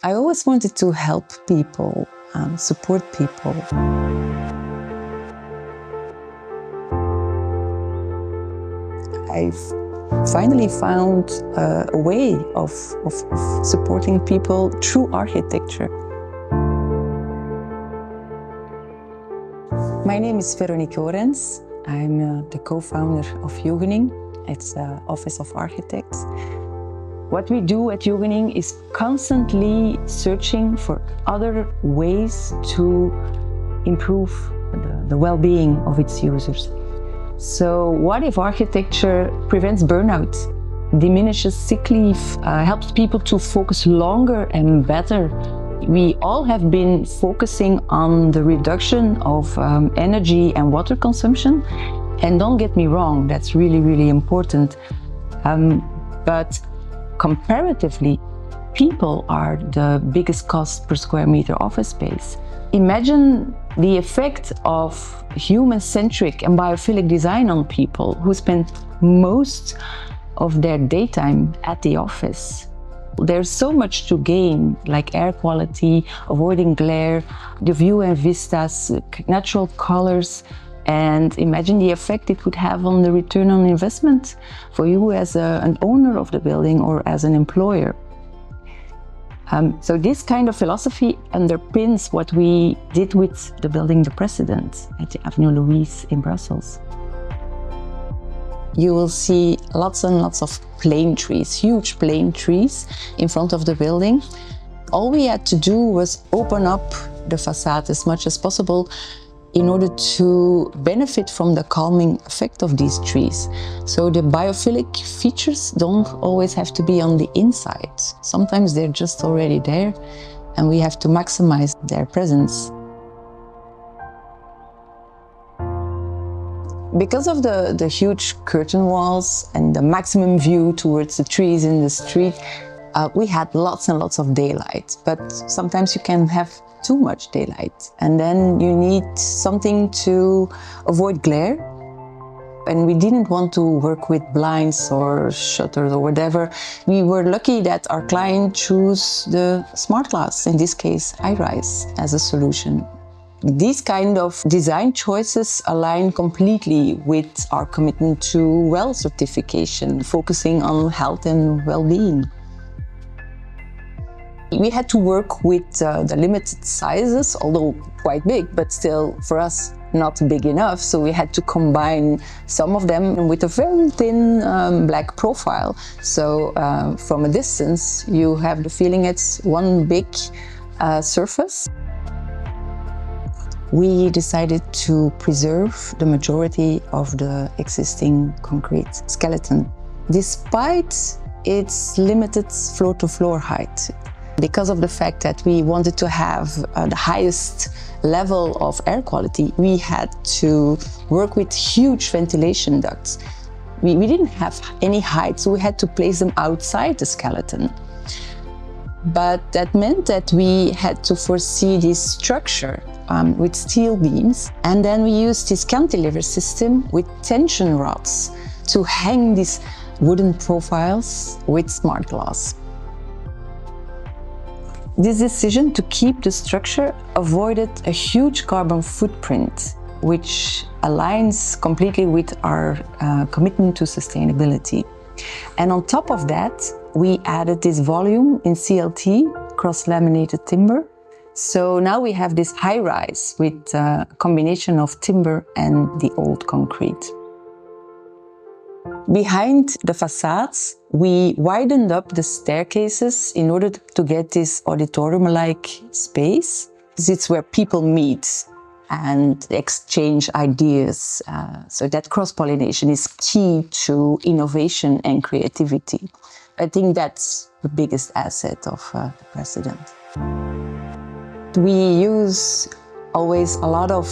I always wanted to help people, support people. I've finally found a way of supporting people through architecture. My name is Veronique Orens. I'm the co-founder of Yugening. It's the Office of Architects. What we do at Yugening is constantly searching for other ways to improve the well-being of its users. So what if architecture prevents burnout, diminishes sick leave, helps people to focus longer and better? We all have been focusing on the reduction of energy and water consumption. And don't get me wrong, that's really, really important. But comparatively, people are the biggest cost per square meter office space. Imagine the effect of human-centric and biophilic design on people who spend most of their daytime at the office. There's so much to gain, like air quality, avoiding glare, the view and vistas, natural colors, and imagine the effect it would have on the return on investment for you as an owner of the building or as an employer. So this kind of philosophy underpins what we did with the building the Precedent at the Avenue Louise in Brussels. You will see lots and lots of plane trees, huge plane trees in front of the building. All we had to do was open up the facade as much as possible in order to benefit from the calming effect of these trees. So the biophilic features don't always have to be on the inside. Sometimes they're just already there and we have to maximize their presence. Because of the huge curtain walls and the maximum view towards the trees in the street, we had lots and lots of daylight, but sometimes you can have too much daylight, and then you need something to avoid glare. And we didn't want to work with blinds or shutters or whatever. We were lucky that our client chose the smart glass, in this case iRise, as a solution. These kind of design choices align completely with our commitment to WELL certification, focusing on health and well-being. We had to work with the limited sizes, although quite big, but still for us not big enough. So we had to combine some of them with a very thin black profile. So from a distance, you have the feeling it's one big surface. We decided to preserve the majority of the existing concrete skeleton, despite its limited floor-to-floor height. Because of the fact that we wanted to have the highest level of air quality, we had to work with huge ventilation ducts. We didn't have any height, so we had to place them outside the skeleton. But that meant that we had to foresee this structure with steel beams, and then we used this cantilever system with tension rods to hang these wooden profiles with smart glass. This decision to keep the structure avoided a huge carbon footprint, which aligns completely with our commitment to sustainability. And on top of that, we added this volume in CLT, cross-laminated timber. So now we have this high-rise with a combination of timber and the old concrete. Behind the facades, we widened up the staircases in order to get this auditorium-like space. It's where people meet and exchange ideas. So that cross-pollination is key to innovation and creativity. I think that's the biggest asset of the Precedent. We use always a lot of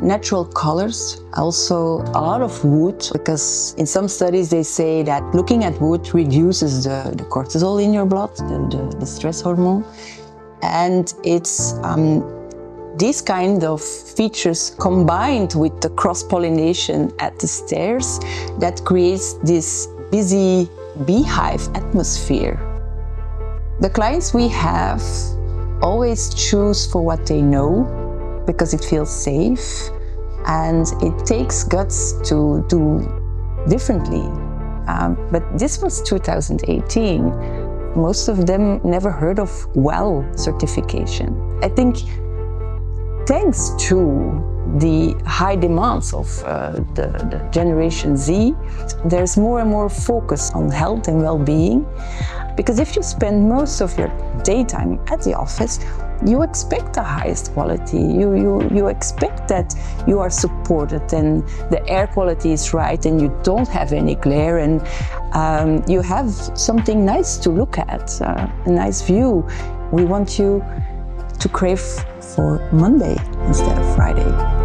natural colors, also a lot of wood, because in some studies they say that looking at wood reduces the cortisol in your blood, the stress hormone. And it's these kind of features combined with the cross-pollination at the stairs that creates this busy beehive atmosphere. The clients we have always choose for what they know because it feels safe, and it takes guts to do differently. But this was 2018. Most of them never heard of WELL certification. I think thanks to the high demands of the Generation Z, there's more and more focus on health and well-being. Because if you spend most of your daytime at the office, you expect the highest quality. You expect that you are supported and the air quality is right and you don't have any glare, and you have something nice to look at, a nice view. We want you to crave for Monday instead of Friday.